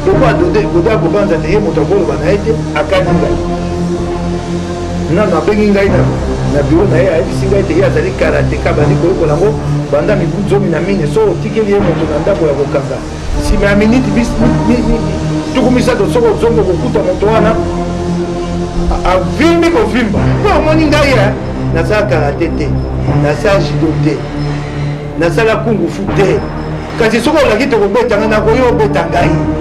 pourquoi Goda Bobanza te motokolo banaite akani ngai non abengi ngai na bureau na ye ayebisi ngai te ye azali karateka bandi koyekola yango banda mibu 10 so otikeli ye moto na ndako ya kokanga nsima ya miniti tukumisato soko ozongo kokuta moto wana avimbi kovimba mpo omoni ngai nasala karate te nasala judo te nasala kungufu te kasi soko olaki tokobetanga nakoyi obeta ngai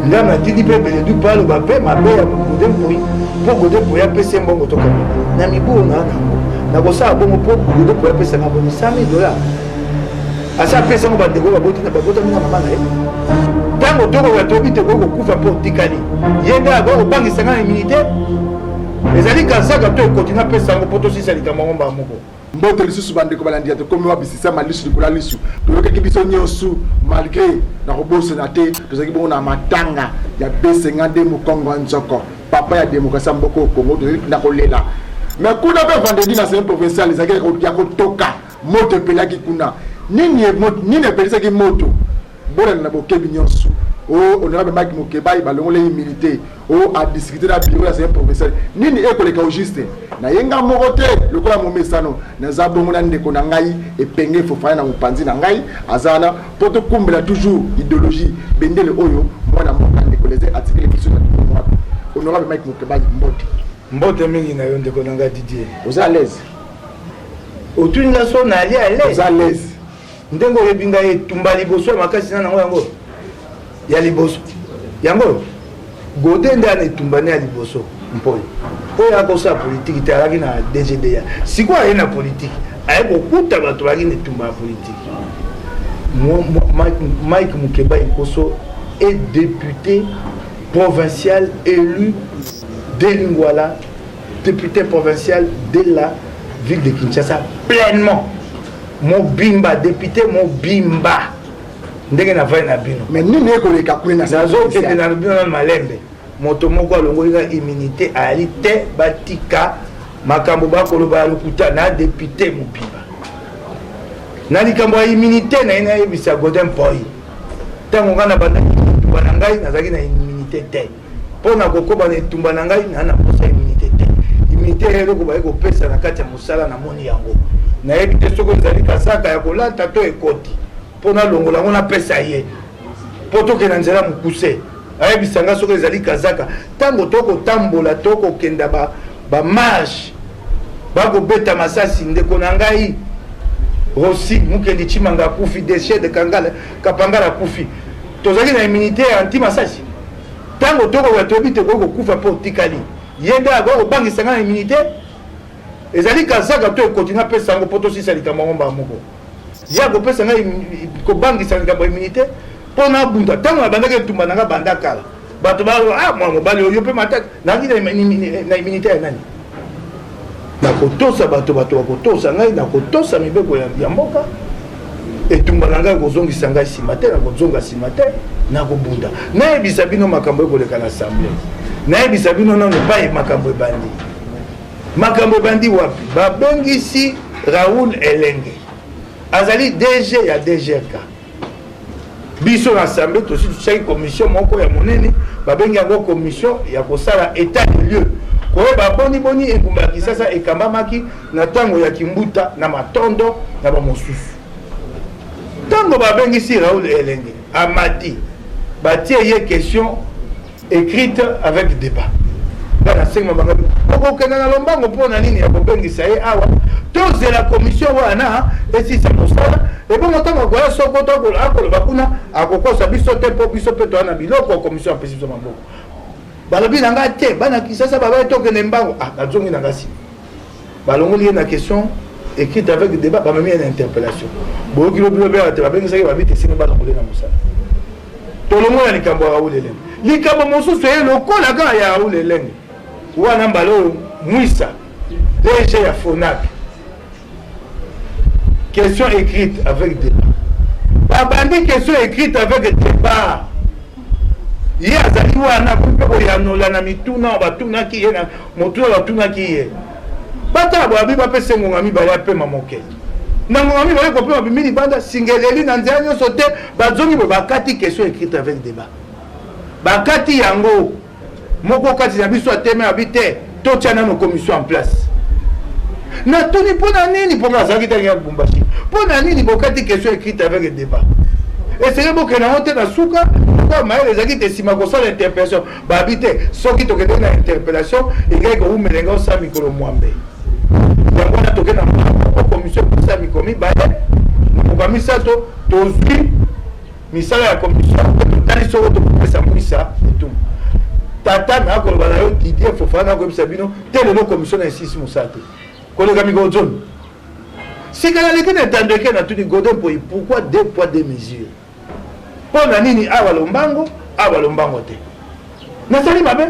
ngam natindi mpe beledu mpe aloba mpe mabe ya gode mpoi mpo gode mpoi apesa mbongo tokama na mibu na nango nakosala bongo mpo gode mpoi apesanga bongo $100 asa apesango bandeko babotami na mama na ye ntango tokoka tobi te kokokufa mpo otikali ye nde akobangisanga na immunité ezali kazaka to ekontina apesango mpo tosisa likambo yango mbala moko mbote lisusu bandeko balandi ya tokomi wabisisa lisu likola lisu toyokaki biso nyonso malgré na kobosana te tozalaki bongo na matanga ya besenga nde mokongo ya nzoko papa ya démocratie ya mboka okongo tozali na kolela mais kuna mpe vendredi na semaine provinciale ezalaki ya kotoka moto epelaki kuna nini epelisaki moto bolana na bokebi nyonso honorable Mike Mukebai balongole humilité a discuté na bureau ya semaine provinciale nini ekoleka au juste na yenga moko te lokola momesano naza bongo na ndeko na ngai epenge fofana na mopanzi na ngai azana po tokumbela toujours idéologie bendele oyo mwana mboka ndeko leze article biso na mwa honorable Mike Mukebai mbote mingi na yo ndeko na ngai Didier oza à l'aise otuninga so na ali à l'aise oza à l'aise ndengo oyebi ngai etumba liboso ya makasi na nango yango ya liboso yango gode nde ana etumba ne ya liboso mpoi oyo akosala politiki te alaki na DGDA sikoyo aye na politiki aye kokuta bato balaki na etumba ya politiki Mike Mukebai Koso est député provincial élu de Lingwala, député provincial de la ville de Kinshasa pleinement Mobimba député Mobimba ndenge na vai na bino mais nini ekoleka kuna nazokende na bino na malembe moto moko alongolika immunité ali te batika makambo bakoloba lokuta na député Mobimba na likambo ya immunité na ina yebisa Godin Mpoi ntango nga na banda tumba na ngai nazalaki na immunité te mpo na kokoba na etumba na ngai na posa immunité te immunité eloko baye kopesa na kati ya mosala na moni yango nayebi te soko ezali kasaka ya kolata to ekoti mpo na longola ngo napesa ye mpo tokenda nzela mokuse ayebisanga soko ezali kazaka ntango tokotambola tokokenda bamarshe bakobeta masasi ndeko na ngai Rossi Mukendi Chimanga akufi Deshe de Kangala Kapangala akufi tozali na immunité anti masasi ntango tokoka toyebi te kokokufa mpo otikali ye nde akobangisanga na immunité ezali kazaka to ekontina apesa yango mpo tosisa likambo yango mbala moko ye akopesa ngai kobangisa likambo ya immunité mpo na bunda ntango na bandaki etumba nanga banda kala bato mwa mobali oyo mpe mataki naki na immunité ya nani nakotosa bato bakotosa ngai nakotosa mibeko ya mboka etumba na ngai kozongisa ngai nsima te nakozonga nsima te nakobunda nayebisa bino makambo ekoleka na assemblée nayebisa bino nano baye makambo ebandi wapi babengisi Raoul Elenge azali DG ya DGK biso na assemblée tosi tusaki commission moko ya monene babengi yango commission ya kosala état de lieu koyeba boni engumba ya Kisasa ekambamaki na ntango ya Kimbuta na Matondo na bamosusu ntango babengisi Raoul Elenge amati batie ye question écrite avec débat bana sengma banga okokenda na lombango mpona nini ya kobengisa ye awa tozela commission wana esisa mosala ebongo ntango akoya soko akoloba kuna akokosa biso te mpo biso mpe toa na biloko ya commission apesi biso maboko balobi na ngai te bana Kisasa babaye tokende mbango nazongi na ngasi balongoli ye na question écrite avec débat bamemi ye na interpellation boyoki lobilobe te babengisaki babi te esingi balongoli na mosala tolongola likambo ya Raoul Elenge likambo mosusu ye lokola kaka ya Raoul Elenge wana mbala oyo Mwisa DG ya FONAC question écrite avec débat babandi question écrite avec débat ye azali wana mpe koyanola na mituna batunaki ye na motuna batunaki ye batala boabi bapesa ngonga mibale apema moke na ngonga mibale kopema bimini banda singeleli na nzela nyonso te bazongi boye bakati question écrite avec débat bakati yango moko kati na biso ateme habite totia nano commission en place na tuni pona nini pona azaki tangi ya Lubumbashi pona nini bokati question écrite avec le débat et c'est bon que na honte na suka kwa maele ezaki te sima ko sala interpellation ba habite soki to kende na interpellation egai ko umelenga osa mikolo mwambe yango na toke na commission pour ça mikomi ba ko misa to tozwi misala ya commission tali soko to pesa mwisa etum tata na ko bana yo Didier Fofana ko bisabino tele no commission insiste musate ko le gami go zone si kana le kene tandeke na tuni godon pourquoi 2 poids 2 mesures pona nini awa lombango te na sali mabe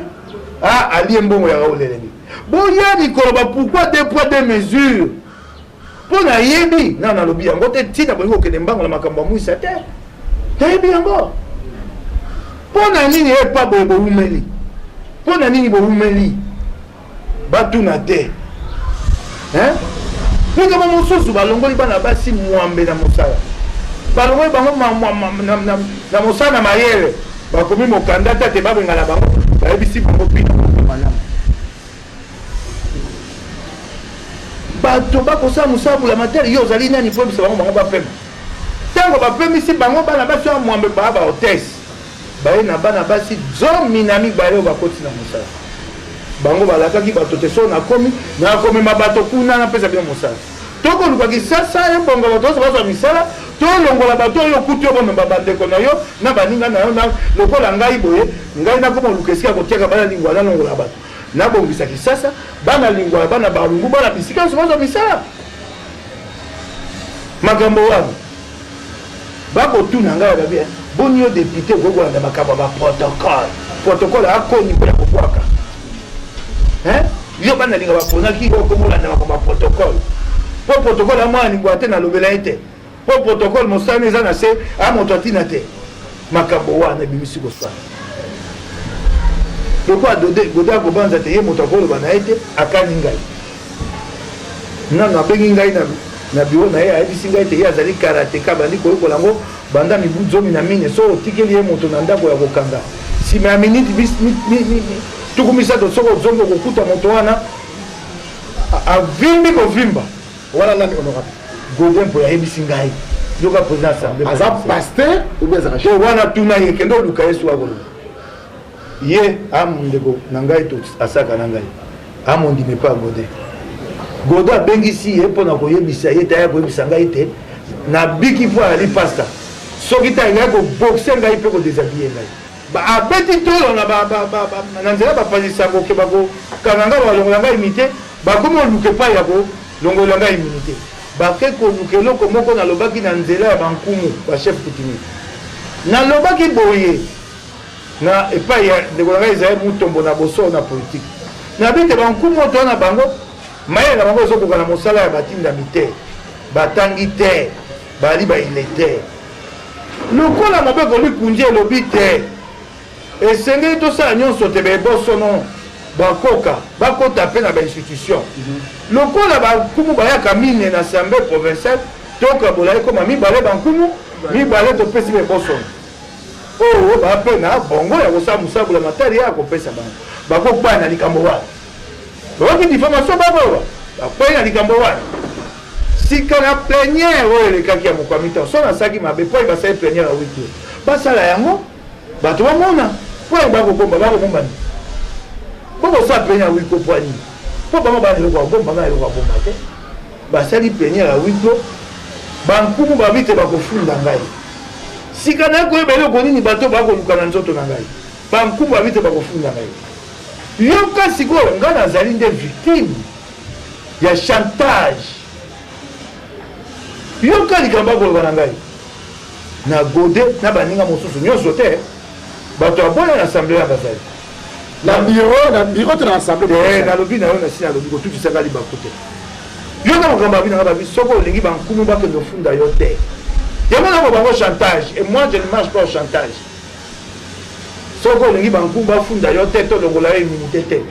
ali mbongo ya oleleni boyani koloba pourquoi 2 poids 2 mesures pona yebi na lobi yango te tina boyiko kene mbango la makambo mwisa te yebi yango pona nini epa boyebo umeli pona nini bo umeli batuna te Pika mosusu balongoli bana basi mwambe na mosala balongoli bango na mosala na mayele bakomi mokandata te babengala bango bayebisi bango pina malamu bato bakosala mosala materi yo ozali nani po ebisa bango bapema ntango bapemisi bango bana basi ya mwambe baa bahotese baye na bana basi 12 oyo bakoti na mosala bango balakaki bato te so nakomi mabato kuna napesa bino mosala tokolukaki sasa ebonga bato oso bazwa misala tolongola bato oyo kutu yo bomemba bandeko na yo na baninga na yo lokola ngai boye ngai nakoma oluka esika kotiaka bana lingwa nalongola bato nabongisaki sasa bana lingwa bana balungu bana bisika oso bazwa misala makambo wana bakotuna ngai babia boni yo député kokolanda makambo ya baprotocole akoni mpona kokwaka yo bana linga baponaki okomolanda makambo ya protocole po protocole amwana lingwa te nalobela ye te po protocole mosala eza na se amoto atina te makambo wana ebimisi kosala loko gode akobanza te ye moto akoloba na ye te akani ngai nano abengi ngai na biro na ye ayebisi ngai te ye azali karateka bandi koyekola yango banda mibu 14 so otikeli ye moto na ndako ya kokanga nsima ya miniti tuku misato soko ozongi kokuta moto wana avimbi kovimba wana nani honorable Godin mpo yayebisi ngai yoka président assemblée aza pasteur ou bien azaka to wana tuna ye kende oluka yesu akoloba ye amondeko na ngai to asaka na ngai amondime pa Godin abengisi ye mpona koyebisa ye taya koyebisa ngai te na biki fo ali pasta soki ta ngai kobokse ngai mpe kodesabille ngai abeti tolo na nzela bapasisango ke bakokanga ngai balongola ngai imite bakomi oluke epai ya kolongola ngai immunité bake koluka eloko moko nalobaki na nzela ya bankumu bachef coutumier nalobaki boye na epai ya ndeko na ngai ezali mutombo na boso na politike nabite bankumu oto na bango mayele na bango ezokoka na mosala ya batindami te batangi te bali baile te lokola mabe kolikunzi elobi te esengeli tosala nyonso te bebosono bakoka bakota mpe na bainstitution lokola bankumu bayaka mine na assemblée provinciale tokabola ekoma mibale bankumu mibale topesi bebosono oyo bapena bongo ya kosala mosabula matari ya kopesa bango bakokwaya na likambo wana bakoki diffamation baboba bakwai na likambo wana sika na plénière oyo elekaki ya mokwami ta so nasalaki mabe po basali plénière ya 8 jours basala yango bato bamona po bakokomba bakokombani bokosala plénière ya 8 jours po anini po bango bana eloko babomba nga eloko babomba te basali plénière ya 8 jours bankumu babite bakofunda ngai sika na koyeba eloko nini bato bakoluka na nzoto na ngai bankumu babite bakofunda ngai yoka sikoyo ngai nazali nde victime ya chantage yoka likambo akoloba na ngai na Godin na baninga mosusu nyonso te bato aboya na assemblée ya bazali na bureau te na assemblée nalobi na yo na si nalobi kotutisaka libaku te yoka makambo abi na nga babi soko olingi bankumu bakende ofunda yo te yango nango bango chantage et moi je ne marche pas au chantage soko olingi bankumu bafunda yo te tolongola yo immunité te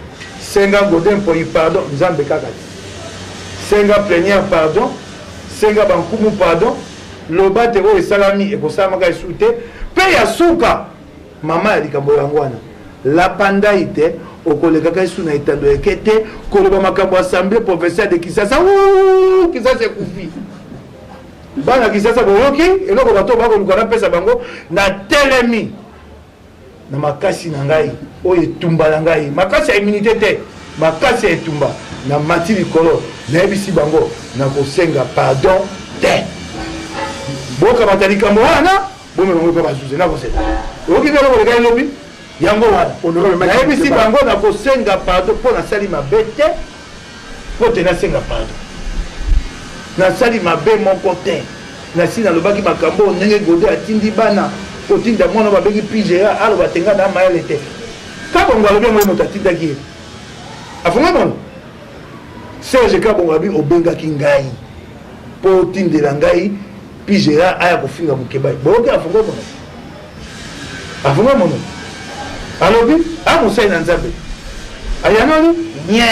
senga Godin mpoyi pardon nzambe kaka te senga plénière pardon senga bankumu pardon loba te oyo esalami ekosalamaka esu te mpe ya suka mama ya likambo yango wana lapanda ite okolekaka esu na etando eke te koloba makambo assemblée provinciale de Kisasa Kisasa ekufi bana Kisasa boyoki eloko bato bakoluka napesa bango na telemi na makasi na ngai oyo etumba na ngai makasi ya immunité te makasi ya etumba na mati likolo nayebisi bango na kosenga pardon te bokamata likambo wana bomema bango mpe bazuze na kosela oyoki mpe lokoleka elobi yango wana nayebisi bango na kosenga pardon mpo nasali mabe te mpo te nasenga pardon nasali mabe moko te nasi nalobaki makambo ndenge Godet atindi bana kotinda mwana babengi pigea aloba tenga na mayele te kabongo alobi yango moto atindaki ye afunga mono Serge kabongo abi obengaki ngai mpo otindela ngai pigea aya kofinga Mukebai boyoki afunga mono alobi amosai na Nzambe ayanoli nye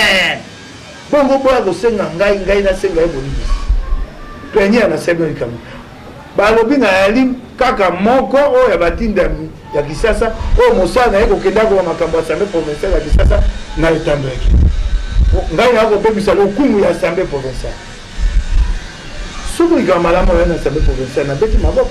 bongo boya kosenga ngai nasenga ye bolibisi premier na sebe likambo balobi na yali kaka moko oyo ya batindami ya Kisasa oyo mosala na ye kokenda koba makambo ya assemblée provinciale ya Kisasa na etando yake ngai nakopekisa lokumu ya assemblée provinciale soki likambo malamu oyo na assemblée provinciale nabeti maboko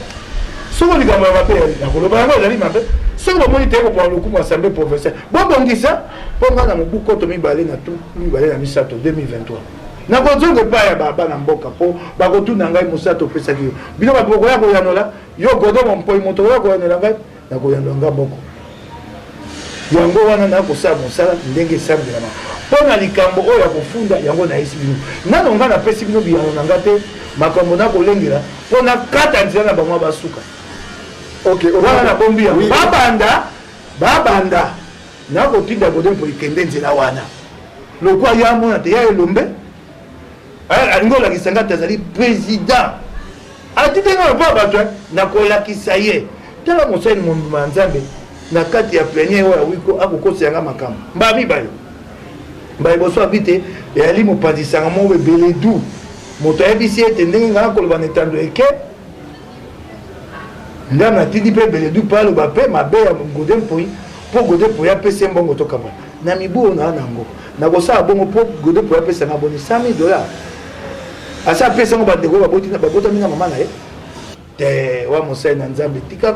soki likambo ya mabe nakoloba yango ezali mabe soki bomoni te kopona lokumu ya assemblée provinciale bobongisa mpo ngai na mobu koto mibale na misato 2023 nakozonga epai ya bana mboka mpo bakotuna ngai mosala topesaki yo bino bato bokoya koyanola yo Godet mompoi moto oya koyanola ngai nakoyanola nga moko yango wana nakosala mosala ndenge esambelama mpo na likambo oyo ya kofunda yango nayesi bino nano ngai napesi bino biyano na nga te makambo nakolengela mpo nakata nzela na bango basuka wana nabombi yango babanda nakotinda Godet mpo ikende nzela wana lokwa ya mona te ya elombe alingi olakisa nga te azali président atitenga lopa bato nakolakisa ye tala mosali mobima ya Nzambe na kati ya plénière oyo ya wiko akokosela nga makambo mba mibale boso abi te eyali mopanzisanga moko ebele du moto ayebisi ete ndenge nga nakoloba na etando eke ndambo natindi mpe ebele du mpe aloba mpe mabe ya Godet mpoi mpo Godet mpoi apesi mbongo tokamba na mibu oyo naa nango nakosala bongo mpo Godet mpoi apesanga boni $100,000 asa apesa ngo bandeko babotami na mama na ye te wa mosali na Nzambe tika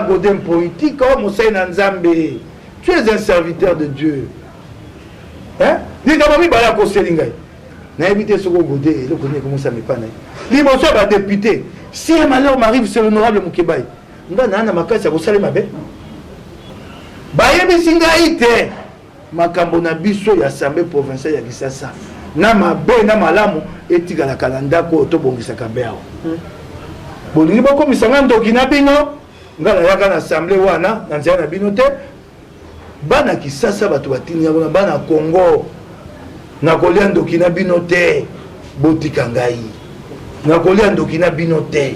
Godet mpoi tika wa mosali na Nzambe tu es un serviteur de Dieu likambo mibale akoseli ngai nayebi te soko Godet eloko nini ekomosa mipa na ye liboso ya badepute si un malheur m'arrive c'est l'honorable Mukebai nga naa na makasi ya kosala mabe bayebisi ngai te makambo na biso ya assemblée provinciale ya Kisasa na mabe na malamu etikalaka na ndako oyo tobongisaka mbe awa bolingi bokomisa nga ndoki na bino nga nayaka na assemblée wana na nzela na bino te bana Kisasa bato batini yango na bana Congo nakolia ndoki na bino te botika ngai nakolia ndoki na bino te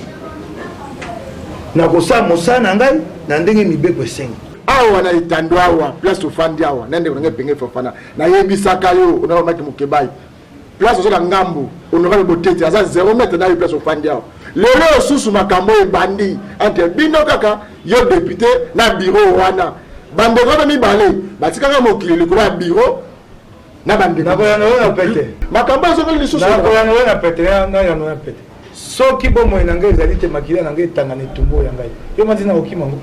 nakosala mosala na ngai na ndenge mibeko esengi awa na etando awa place ofandi awa nende onenge penge fofana nayebisaka yo onaomaki Mukebai place ozola ngambu onorabe botete aza 0 metre na yo place ofandi awa lelo osusu makambo ebandi entre bino kaka yo député na bureau wana bandeko na mibale batikaka mokili likolo ya bureau na bandeko nakoyana oyo na pete makambo ezokoli lisusu nakoyana oyo na pete nayano na pete soki bomoi na ngai ezali te makila na ngai etanga na etumbu ya ngai yo matina kokimango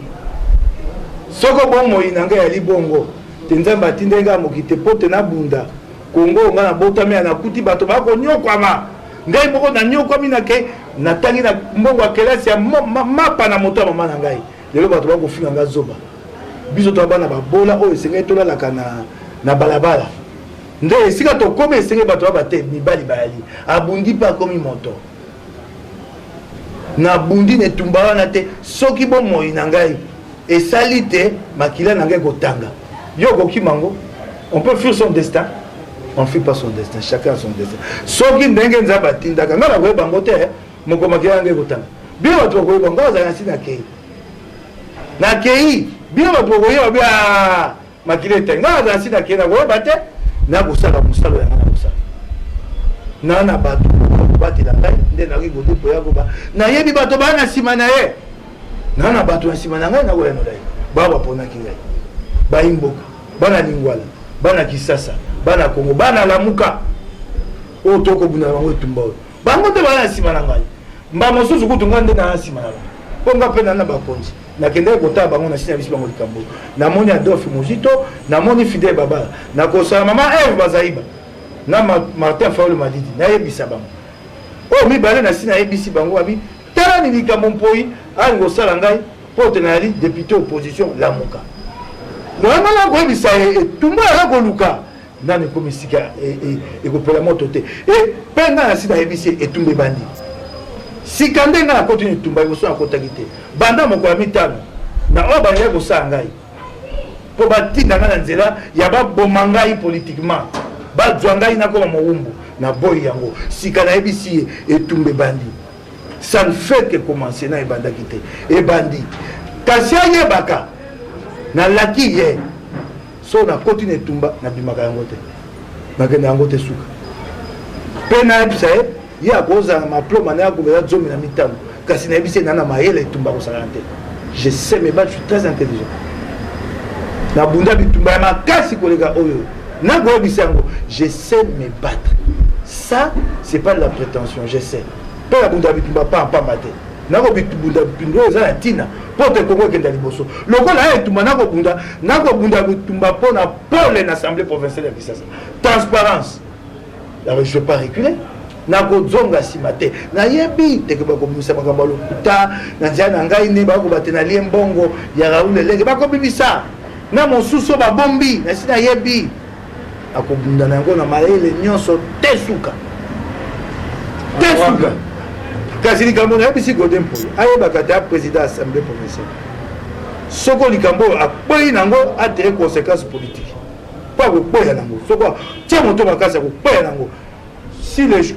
soko bomoi na ngai yali bongo te Nzambe atindeli ngai moki te mpo te nabunda Kongo nga nabotami ya nakuti bato bakonyokwama ngai moko nanyokwami nake natangi na mbongo ya kelasi ya mapa na moto ya mama na ngai lelo bato bakofinga ngai zoba biso to bana babola oyo esengeli tolalaka na balabala nde esika tokomi esengeli bato baba te mibali bayali abundi mpe akomi moto nabundi netumba wana te soki bomoi na ngai esali te makila na ngai kotanga yo kokimango on peut fuir son destin on ne fuit pas son destin chacun a son destin soki ndenge Nzambe atindaka ngai nakoyeba yango te moko makila na ngai kotanga bino bato bakoyeba ngai azali nasi nakei bino bato bakoyeba bia makila etangi ngai azali nasi nakei nakoyeba te nakosala mosala yanga nakosala na bato batela ngai nde nakoki Godet mpo ya koba nayebi bato baa na nsima na ye nana bato na nsima na ngai nakoya nolai baa baponaki ngai bayimboka bana lingwala bana kisasa bana kongo bana lamuka oyo tokobunda bango etumba oyo bango te bana na nsima na ngai mba mosusu kutu ngai nde na nsima na bango mpo nga mpe nana bakonzi nakendeki kotala bango na nsina bisi bango likambo namoni adolphe mozito namoni fidele babala nakosala mama eve bazaiba na martin faole madidi nayebisa bango oyo mibale na nsina nayebisi bango abi tala ni likambo mpoi alingi kosala ngai mpo te nayali député opposition lamuka nanga nakoyebisa etumba yaka koluka nani ekomi esika ekopela moto te mpe ngai na nsina nayebisi etumba ebandi sika nde ngai nakoti na etumba liboso nakotaki te banda mokolo ya mitano na oyo balingai kosala ngai mpo batinda ngai na nzela ya baboma ngai politiquement bazwa ngai nakoma mowumbu na boyi yango sika nayebisi ye etumba ebandi ça ne fait que commencer na ebandaki te ebandi kasi ayebaka nalaki ye so nakoti na etumba nabimaka yango te nakende yango te suka mpe nayebisa ye ye akozala maploma na yakobela 15 kasi nayebisi ye nana mayele etumba kosalana te je sais mes bates, je suis très intelligent nabunda bitumba ya makasi koleka oyo nakoyebisa yango je sais me battre ça c'est pas de la prétention je sais mpe nabunda bitumba pampamba te nakobunda bitumba oyo eza na ntina mpo te kongo ekenda liboso lokola ya etumba nakobunda bitumba mpo na pole na assemblée provinciale ya Kisasa transparence alors je vais pas reculer nakozonga nsima te nayebi teke bakobimisa makambo ya lokuta na nzela na ngai nde bakoba te nalie mbongo ya raul elenge bakobimisa na mosusu babombi nasi nayebi akobunda na yango na mayele nyonso te suka kasi likambo nayebisi godin mpoi ayebaka te aprésident assemblée provinciale soko likambo oyo akweyi nango atere conséquence politique mpo akokweya nango soko tia moto makasi akokweya nango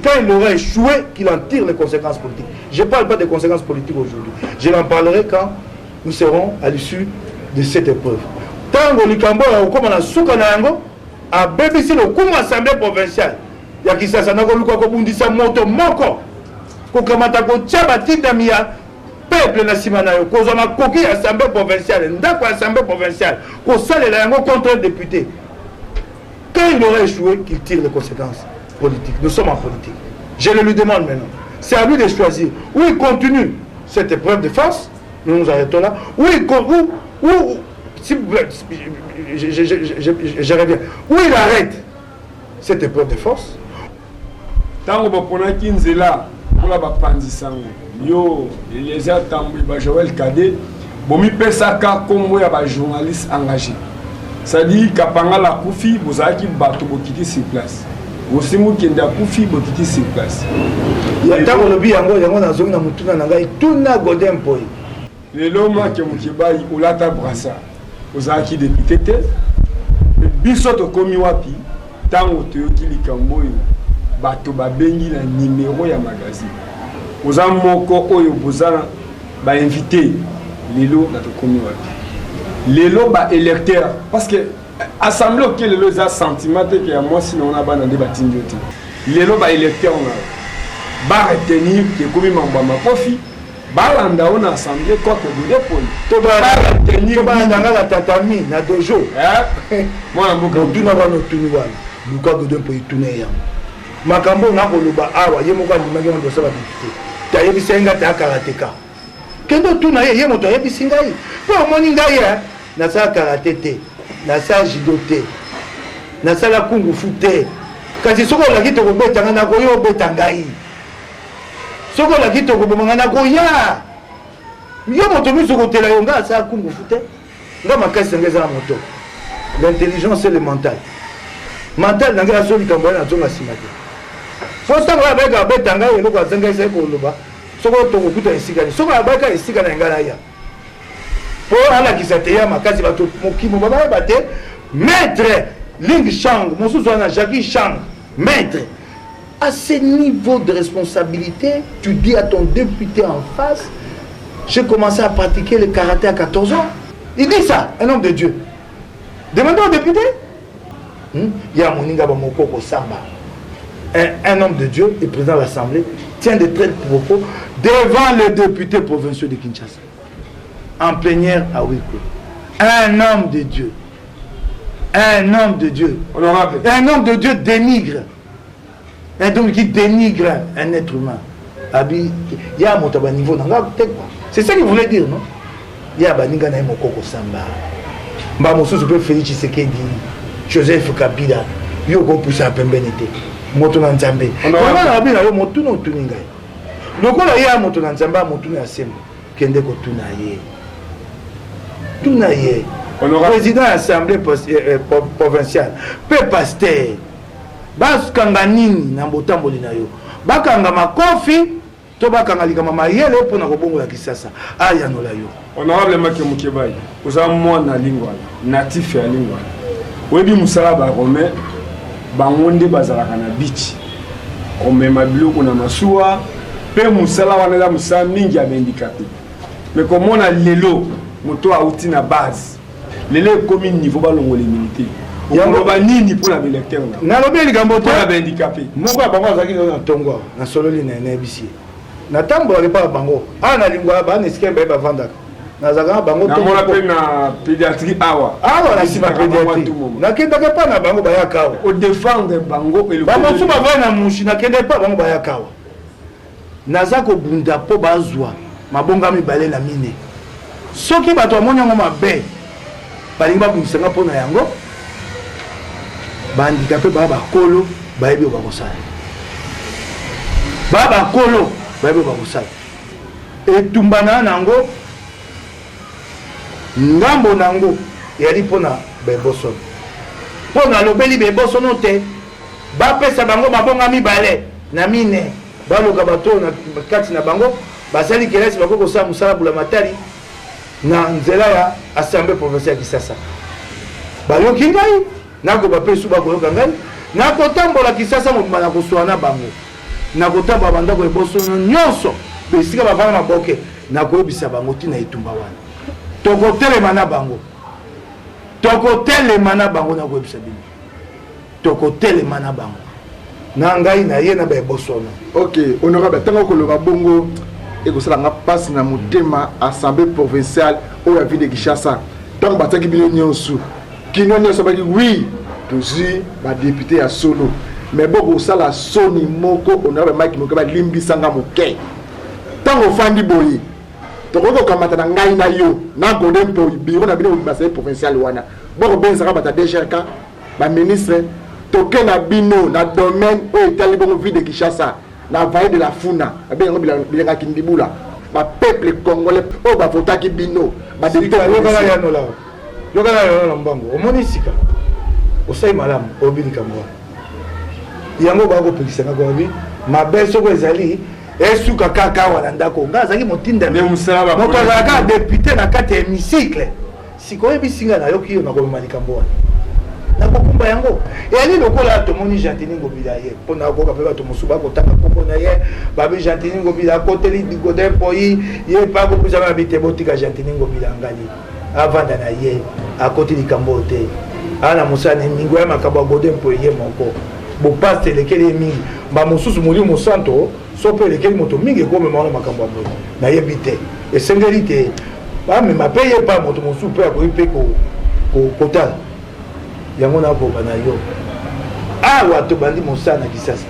quand il aura échoué, qu'il en tire les conséquences politiques. Je ne parle pas des conséquences politiques aujourd'hui. Je n'en parlerai quand nous serons à l'issue de cette épreuve. Tant que Likambo a comme on a souka na yango, a BBC le coup assemblée provinciale. Ya Kisasa na ko luka ko bundisa moto moko. Ko kamata ko tchaba tindamia peuple na simana yo ko zama koki assemblée provinciale, ndako assemblée provinciale, ko salela yango contre un député. Quand il aura échoué, qu'il tire les conséquences politique. Nous sommes en politique. Je le lui demande maintenant. C'est à lui de choisir. Ou il continue cette épreuve de force, nous nous arrêtons là, ou s'il vous plaît, je reviens, ou il arrête cette épreuve de force. Tant que vous avez Kinzela, pour la Panzisango, yo, les Tamboui, Joël Kadé, Bomi Pesaka, comme vous avez un journaliste engagé. C'est-à-dire qu'à la Koufi, vous avez qui bateau qui sur place. Aussi qui est Koufi qui sur place. Il y a tant de yango yango na zone na mutuna na ngai tuna godin poi. Le loma ke mukibai ulata brasa. Ozaki député te. Biso to komi wapi tango to yoki likambo bato babengi na numéro ya magazine. Oza moko oyo bozana ba invité lelo na to komi wapi. Lelo ba électeur parce que assemblée auquel lelo za sentiment que ya moi sinon on a ba na débatting yote. Lelo ba électeur on a ba retenir que komi mamba makofi ba landa on assemblée quoi que de dépôt. To ba retenir ba ndanga la tatami na dojo. Moi na mboka tuna ba no tuni wana. Luka go dempo itune ya. Makambo na koluba awa ye moko ndimaki ndo saba député. Ta yebisenga ta karateka. Kendo tuna ye moto yebisinga yi. Po moni ngai ya na sa karate te. Na sa judo te. Na sa la kungu fu te. Kasi soko la kito ko betanga na ko yo betanga yi. Soko la kito ko bomanga na ko ya. Yo moto mi soko te la yo nga sa kungu fu te. Nga makasi ngeza na moto. L'intelligence et le mental. Mental nanga la soli kambona na zonga simate. Fosta ba beka betanga yo ko zanga isa ko loba. Soko to ko kuta esika ni. Soko ba beka esika na ngala ya. Po ala kisate ya makasi bato mokimo baba bate maître Ling Chang, mon sous-zona Jackie Chang, maître. À ce niveau de responsabilité, tu dis à ton député en face, j'ai commencé à pratiquer le karaté à 14 ans. Il dit ça, un homme de Dieu. Demandez au député. Il y a Moninga Bamokoko Samba. Un homme de Dieu et président de l'Assemblée tient de tels propos devant les députés provinciaux de Kinshasa. en plénière à Wiko. Un homme de Dieu. Un homme de Dieu. Honorable. Un homme de Dieu dénigre. Un homme qui dénigre un être humain. Il y a un niveau. C'est ça qu'il voulait dire, non? Il y a un niveau de Samba. Mbamosu peut Félix Tshisekedi, Joseph Kabila, Yoko Poussa Pembenete, Motonan Nzambe. On a vu là, Motuno Tuninga. Donc on a eu un Motonan Nzamba, Motuno Assemble, Kende Kotunaye. Tunaye. Président de l'Assemblée provinciale, peu pasteur, Baskanga Nini, Nambotambo Linayo, Bakanga Makofi, Tobakanga Ligama Yele pour Nabongo la Kisasa, Ayanola yo. Honorable Maké Mukebaï, vous avez moi na lingua, natif ya lingua. Webi Musala ba Romain, Bangonde Bazalaka na beach. Comme Mabiloko na Masua, Pe Musala wana Musa mingi ya handicapé. Mais comme on a lelo, moto a outil na base. Lelo comme niveau balongo les militaires. Yango ba nini pour la électeur. Na lobi ligambo to ba handicapé. Moko bango azaki na tongo na sololi na nebisi. Na tambo ali ba bango. Na lingwa ba neskembe ba vandaka. Na zaka bango to. Na mona pe na pédiatrie awa. Awa na sima pédiatrie. Na kenda pa na bango ba yakawa. O défendre bango et le. Ba mosu ba va na mushi na kenda pa bango ba yakawa. Nazako bunda po bazwa mabonga mibale na mine. Soki bato amoni yango mabe balingi babungisanga mpo na yango bandikape baya bakolo bayebi oyo bakosala baya bakolo bayebi oyo bakosala etumbana nango ngambo nango eyali mpo na bebosono mpo na lobeli bebosono te bapesa bango mabonga mibale na mine baloka bato na kati na bango basali kelasi bako kosala mosala bulamatari na nzela ya assemblée provinciale ya Kisasa bayoki ngai nakoba mpe su bakoyoka ngai nakotambola Kisasa mobima na koswana bango nakotambola bandako ebosono nyonso esika bavanda maboke nakoyebisa bango ntina etumba wana tokotelema na bango nakoyebisa bino tokotelema na bango na ngai na ye na baebosono. Ok, honorable ntango koloba bongo ekosalanga mpasi na motema assemblée provinciale oyo ya ville de Kinshasa ntango batiaki bino nyonso kino nyonso baki oui tozwi badepute ya solo mais bokosala soni moko honorable Mike moke balimbisanga moke ntango ofandi boye tokoki kokamata na ngai na yo na golden mpo biro na bino basali provinciale wana bokobenzaka bata DGRK baministre toke na bino na domaine oyo etali bongo ville de Kinshasa na vallée de la Funa abengo bilanga kindibula ba peuple congolais oyo bavotaki bino badepute yokala yono mbango omoni sika osai malamu obilika mwa yango bakopekisanga kwabi mabe soko ezali esuka kaka wana ndako nga azalaki motinda moto azalaka député na kati ya hémicycle sikoyebisinga nayoki yo nakomema likambo wana nakokumba yango eyali lokola tomoni Gentini Ngobila ye mpona akoka mpe bato mosusu bakotanga kombo na ye babi Gentini Ngobila akoteli godin poyi ye mpe akopusama na bite botika Gentini Ngobila ngali avanda na ye akoti likambo te ana mosani mingo ya makambo ya godin poyi ye moko bopaste elekeli ye mingi bamosusu molimo mosanto so mpe elekeli moto mingi ekomema wana makambo ya moyi nayebi te esengeli te bamema mpe ye mpa moto mosusu mpe akoyi mpe kotala yango nakoba na yo awa tobandi mosala na Kisasa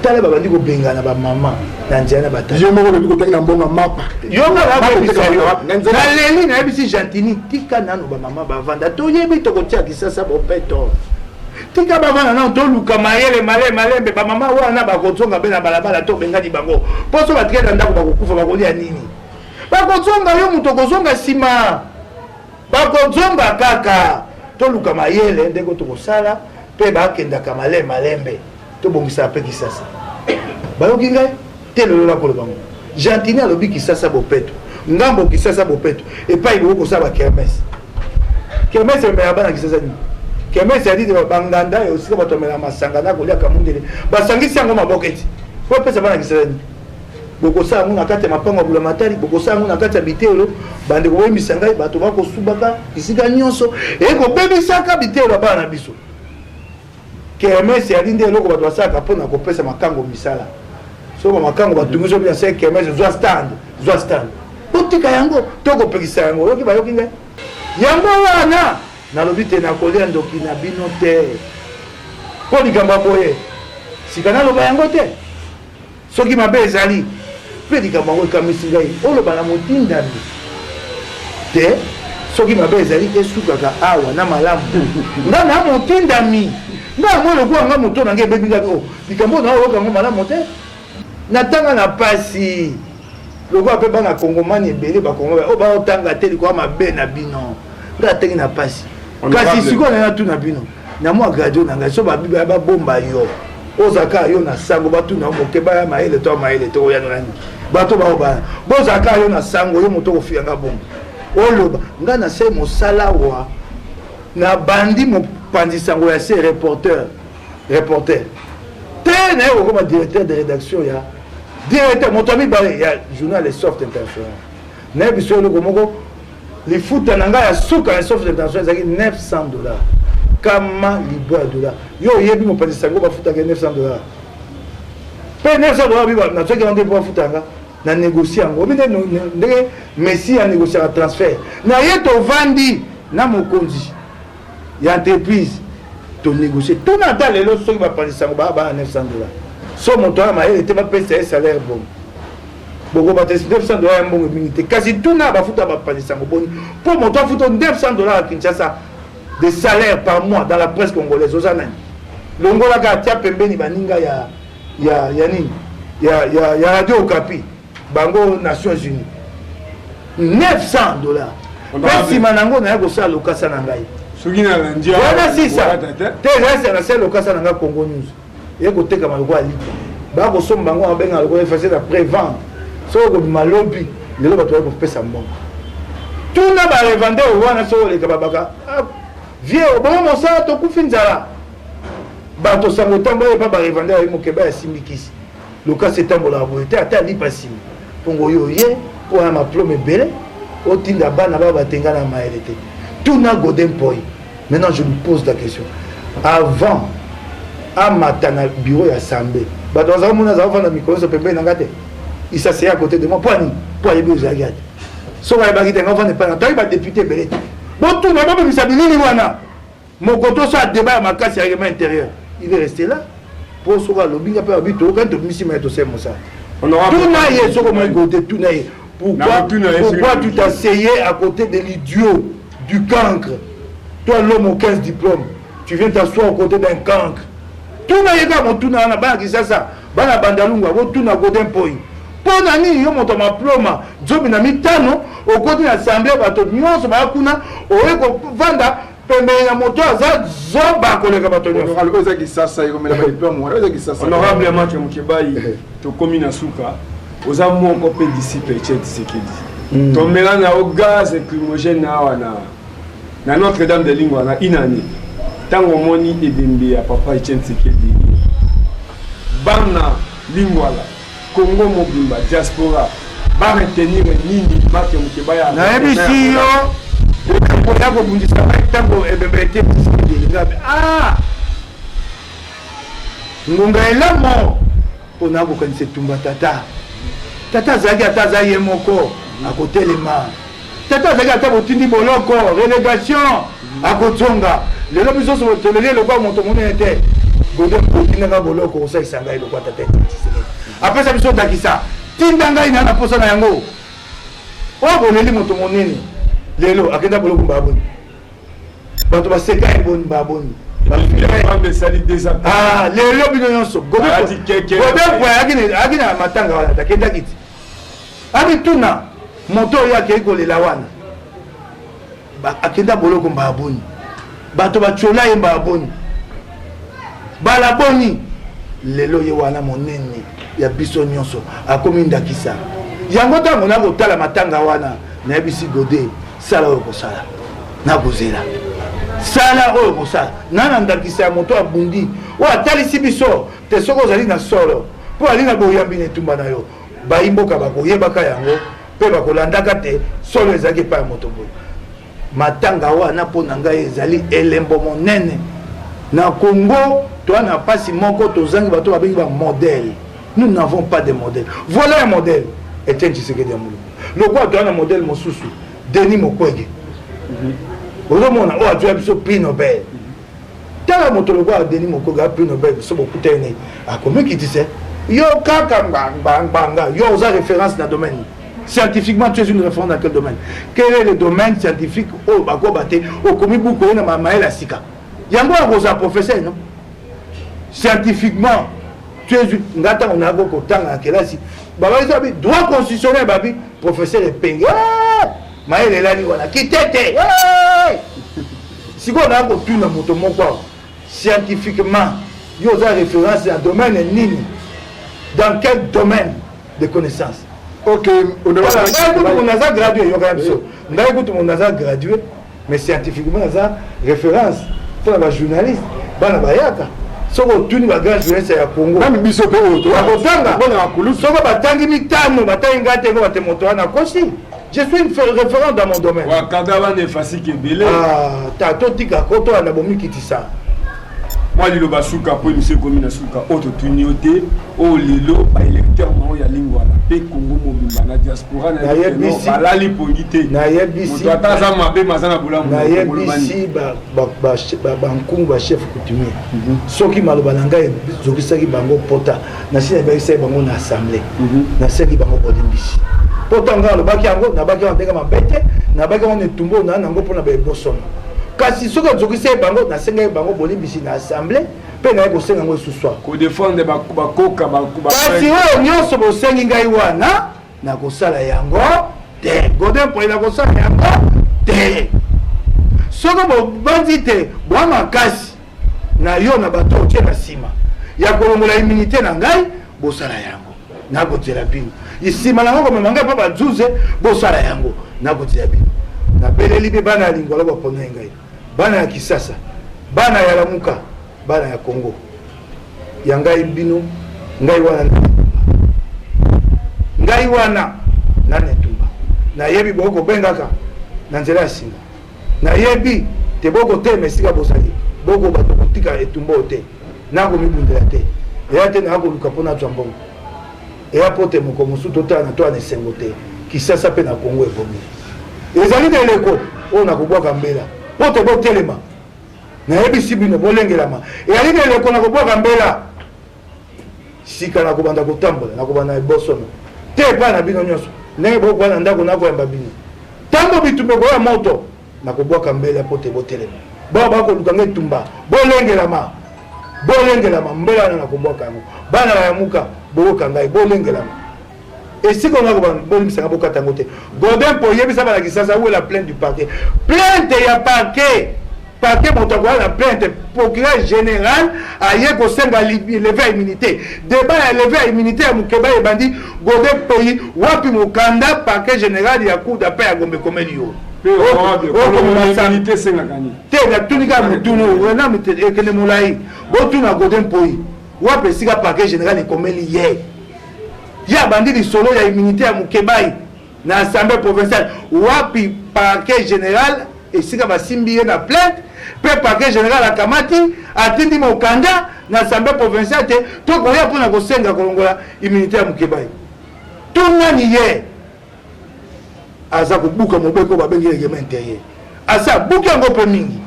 tala babandi kobengana bamama na nzela na batali yo moko lobi kotangi na mbongo mapa yo na leli nayebisi Gentini tika nano bamama bavanda toyebi tokotia Kisasa bopeto tika bavanda nano toluka mayele malembe bamama wana bakozonga mpe na balabala tobengani bango mposo batikela ndako bakokufa bakolia nini bakozonga yo moto okozonga nsima bakozonga kaka toluka mayele ndeko tokosala mpe bakendaka malembe tobongisa mpe Kisasa bayoki ngai te lelo nakoloba ngo Gentini alobi Kisasa bopeto ngambo Kisasa bopeto epai boko kosala bakermese kermese emela bana Kisasa nini kermese yadidi banganda osika bato amela masanga na kolia kamundele basangisi yango maboko eti po epesa bana Kisasa nini bokosala yango na kati ya mapango ya bulamatari bokosala yango na kati ya bitelo bandeko boyembisa ngai bato bakosubaka esika nyonso ekobebisaka bitelo ya bana na biso kermese yali nde eloko bato basalaka mpona kopesa makango misala so bamakango batungisi obina se kermese zwa stand botika yango tokopekisa yango oyoki bayoki ngai yango wana nalobi te nakolia ndoki na bino te mpo likambo boye sika naloba yango te soki mabe ezali mpe likambo yango ekamisi ngai oloba na motindami te soki mabe ezali esukaka awa na malamu nga na motindami nga mo lokuwa nga moto na ngai ebebi ngaki o likambo na oyoka yango malamu te natanga na pasi lokuwa mpe bana kongomani ebele bakongomani oyo baotanga te likoya mabe na bino nga atengi na pasi kasi sikoyo nana tuna bino na mwa gradio na ngai so babiba babomba yo ozaka yo na sango batuna yo moke baya mayele to mayele to oyano nani bato bao bana bozaka yo na sango yo moto kofiyanga bomba oloba nga na se mosala wa na bandi mopanzi sango ya se reporter te na yo comme directeur de rédaction ya directeur moto mibale ya journal et soft international na biso yo moko lifuta na ngai ya suka ya soft international ezaki $900 kama libwa ya dollar yo oyebi mopanzi sango bafutaka $900 mpe $900 biba nazoki yango nde mpo bafutanga na négocie yango obi ndenge messi anégociaka transfert na ye tovandi na mokonzi ya entreprise tonégocie tona ata lelo soki bapanzi sango baa $900 so moto wana mayele te bapesa ye salaire bongo bokoba te $900 ya mbongo mingi te kasi tuna bafuta bapanzi sango boni mpo moto afuta $900 à Kinshasa de salaire par mois dans la presse congolaise oza nani longolaka atia pembeni baninga ya nini ya radio Okapi bango Nations Unies $900 mpe nsima nango naya kosala lokasa na ngai wana sisa te ezalisi na sala lokasa na ngai Congo News ye kotekama lokola lipa bakosomba bango babenga lokola efase na pré-vente soki kobima lobi lelo bato bali kopesa mbongo tuna barevande wana soki oleka babaka vie obongo mosala tokufi nzala bato sango ntambo oyo epa barevande ayi mokeba ya simbikisi lokasi etambolaka boye te ata lipa nsima mpongo oyo ye mpo wana maplome ebele otinda bana baa batenga na mayele te tuna Godin Poi. Maintenant je lui pose la question avant amata na bureau ya assemblée bato bazaka mona azaka fanda mikolo so pembeni na nga te il s'asseyait à côté de moi po ani po ayebi ozalaki ate soki ayebaki te nga ofanda epai na toki badepute ebele te botuna babebisa bilili wana mokoto so adeba ya makasi ya règlement intérieur il est resté là po soki alobi nga mpe babi tokani tobimisi maye tosele mosala tuna ye soki omoi kote tuna ye pourquoi tu t'asseyais à côté de l'idiot du cancre toi l'homme aux 15 diplômes tu viens t'asseoir aux côtés d'un cancre tuna ye kaka motuna wana bana kisasa bana bandalunga botuna Godin Poi mpo na nini yo moto maploma zomi na mitano okoti na assemblée bato nyonso baya kuna oye kovanda pembeni na moto aza zoba koleka bato nyonso honorable Maki Mukebai tokomi na suka oza moko mpe disciple Etienne Tshisekedi tomela na o gaz écrimogène awa na Notre-Dame de Lingwa na inani ntango omoni ebembe ya papa Etienne Tshisekedi bana Lingwala Congo mobimba diaspora ba retenir nini Maki Mukebai nayebisi yo ya kobundisa ntango ebembe Etienne Tshisekedi ngabe ngonga elamo mpona kokanisa etumba tata azalaki ata aza ye moko akotelema tata azalaki ata botindi boloko relégation akotonga lelo biso toleli elokwa moto monene te botindanga boloko kosalisa ngai elokwa tata Tshisekedi apesa biso dakisa tinda ngai na posa na yango oyo boleli moto monene lelo akenda boloko mbaboni bato baseka eboni baboni lelo bino nyonso gobe na matanga wana takendaki ti akituna moto oyo akei kolela wana akenda boloko mbaboni bato batyola ye mbaboni balaboni lelo ye wana monene ya biso nyonso akomi ndakisa yango ntango nakotala matanga wana nayebisi Gode sala oyo kosala nakozela sala oyo kosala nana ndakisa ya moto abundi oyo atalisi biso te soki ozali na solo mpo ali na boyambi na etumba na yo bayimboka bakoyebaka yango mpe bakolandaka te solo ezalaki epai ya moto boye matanga wana mpo na ngai ezali elembo monene na Congo toa na pasi moko tozangi bato babengi ba modèle nous n'avons pas de modèle voilà un modèle Etienne Tshisekedi ya Mulumba Loko a un modèle mosusu. Denis Mukwege. Ozomona o adjoint biso prix Nobel. Tala moto loko a Denis Mukwege a prix Nobel biso beaucoup tene. A combien qui disait yo kaka banga yo osa référence dans le domaine. Scientifiquement, tu es une référence dans quel domaine? Quel est le domaine scientifique au bako bate au komi beaucoup na maela sika? Yango a rosa professeur non? Scientifiquement, tu es une ngata on a beaucoup temps à quel âge? Baba izabi droit constitutionnel babi professeur est payé. Maël est là ni voilà qui tete. Si on a beaucoup na moto moko scientifiquement, yo osa référence dans domaine nini? Dans quel domaine de connaissance? Ok, on a gradué, on a gradué, mais scientifiquement, on a référence pour les journalistes. Si on a une grande journaliste à Congo, je suis une référence dans mon domaine. Moi, je suis suka pour monsieur commune à suka auto tunioté au lilo ba électeur non ya lingwa la pe Congo mobimba na diaspora na la lipolité na yebisi to ataza mabe mazana bula na yebisi ba nkungu ba chef coutumier soki maloba na ngai zokisaki bango pota na sina ba isa bango na assemblée na seki bango bolimbisi pota ngalo lobaki yango na baki ondeka mabete na baki on etumbo na nango pona ba ebosono kasi soki ozokisa bango nasenga bango bolimbisi na assemblée mpe naye kosenga yango esu soir kodefendre bakoka kasi oyo nyonso bosengi ngai wana nakosala yango te godin mpo nakosala yango te soki bobandi te bwa makasi na yo na bato otie na nsima ya kolongola immunité na ngai bosala yango nakotiela bino nsima nango komema ngai mpo bajuze bosala yango nakotiela bino napeleli mpe bana ya lingwala bapono ye ngai bana ya Kisasa, bana ya Lamuka, bana ya Congo. Ya ngai bino, ngai wana na ngai wana na netumba. Na yebi boko bengaka na nzela singa. Na yebi te boko te mesika bosali. Boko bato kotika etumbo te. Nako mibundela te. Ya te na ko luka pona twambongo. Ya pote moko musuto ta na to na sengo te. Kisasa pe na Congo evomi. Ezali de leko, ona kubwaka mbela. Pote bo telema na yebisi bino bolengelama eyali de leko na kubwaka mbela sika na kubanda kotambola na kubanda ebosono te pa na bino nyonso ndenge boko na ndako na koyamba bino tango bitumbe ya moto na kubwaka mbela pote bo telema baba ko lukanga tumba bolengelama mbela na kubwaka yango bana ya muka boka ngai bolengelama et si on a bon ça beaucoup tangote Godin pour yebisa bala Kisasa où est la plainte du parquet ya parquet motokola la plainte procureur général aye ko senga lever immunité débat ya lever immunité ya mukeba e bandi Godin pays wapi mukanda parquet général ya cour d'appel ya Gombe komeli yo immunité senga gani te na tunika mutuno wana mite ekene mulai botuna Godin pays wapi sika parquet général komeli ye ya bandi solo ya immunité ya mukebai na assemblée provinciale wapi parquet général et sika basimbi na plainte pe parquet général akamati atindi mokanda na assemblée provinciale te to koya pona kosenga kolongola immunité ya mukebai tungani ye aza kubuka mobeko babengi règlement intérieur asa buka ngope mingi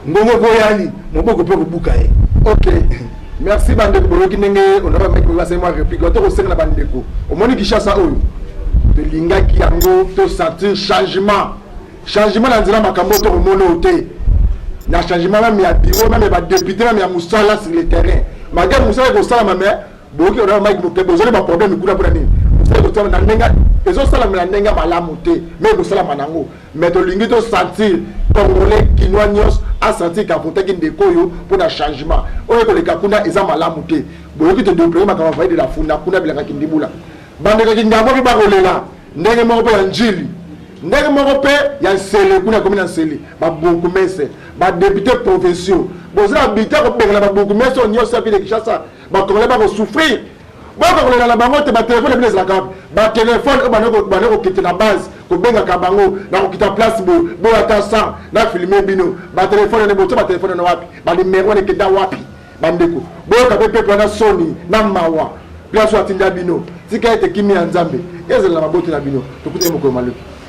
ngongo koyali mobeko pe kubuka ye. OK. Merci bandeko boloki ndenge on a mec va moi réplique to kosenga na bandeko omoni Kishasa oyo de lingaki yango to sentir changement na nzela makambo to mono te na changement même ya bureau même ba député même ya musala sur le terrain magam musala ko sala mame boki on a mec mo ke bozole ba problème kuna pour nini musala ko sala na ndenga ezo sala na ndenga malamu te mais ko sala manango mais to lingi to sentir congolais kinois a senti ka potaki ndeko yo pour na changement oyo ko le kakuna eza malamu te boyoki to débrouiller makambo va de la funda kuna bilanga kindibula bandeka kingambo bi ba kolela ndenge moko pe ya njili ndenge moko pe ya nsele kuna komina nsele ba bokumese ba député provinciaux bozala bita ko bengela ba bokumese onyo sa pile Kishasa ba komela ba ko souffrir ba ko kolela na bango te ba téléphone bile za kap ba téléphone banako kite na base ko benga ka bango na ko kita place bo ata sa na filmer bino ba téléphone ne boto ba téléphone na wapi ba numéro ne kida wapi bandeko bo ka pe na soni na mawa place atinda bino tika ete kimi ya nzambe ezala na maboto na bino tokute mokolo maluki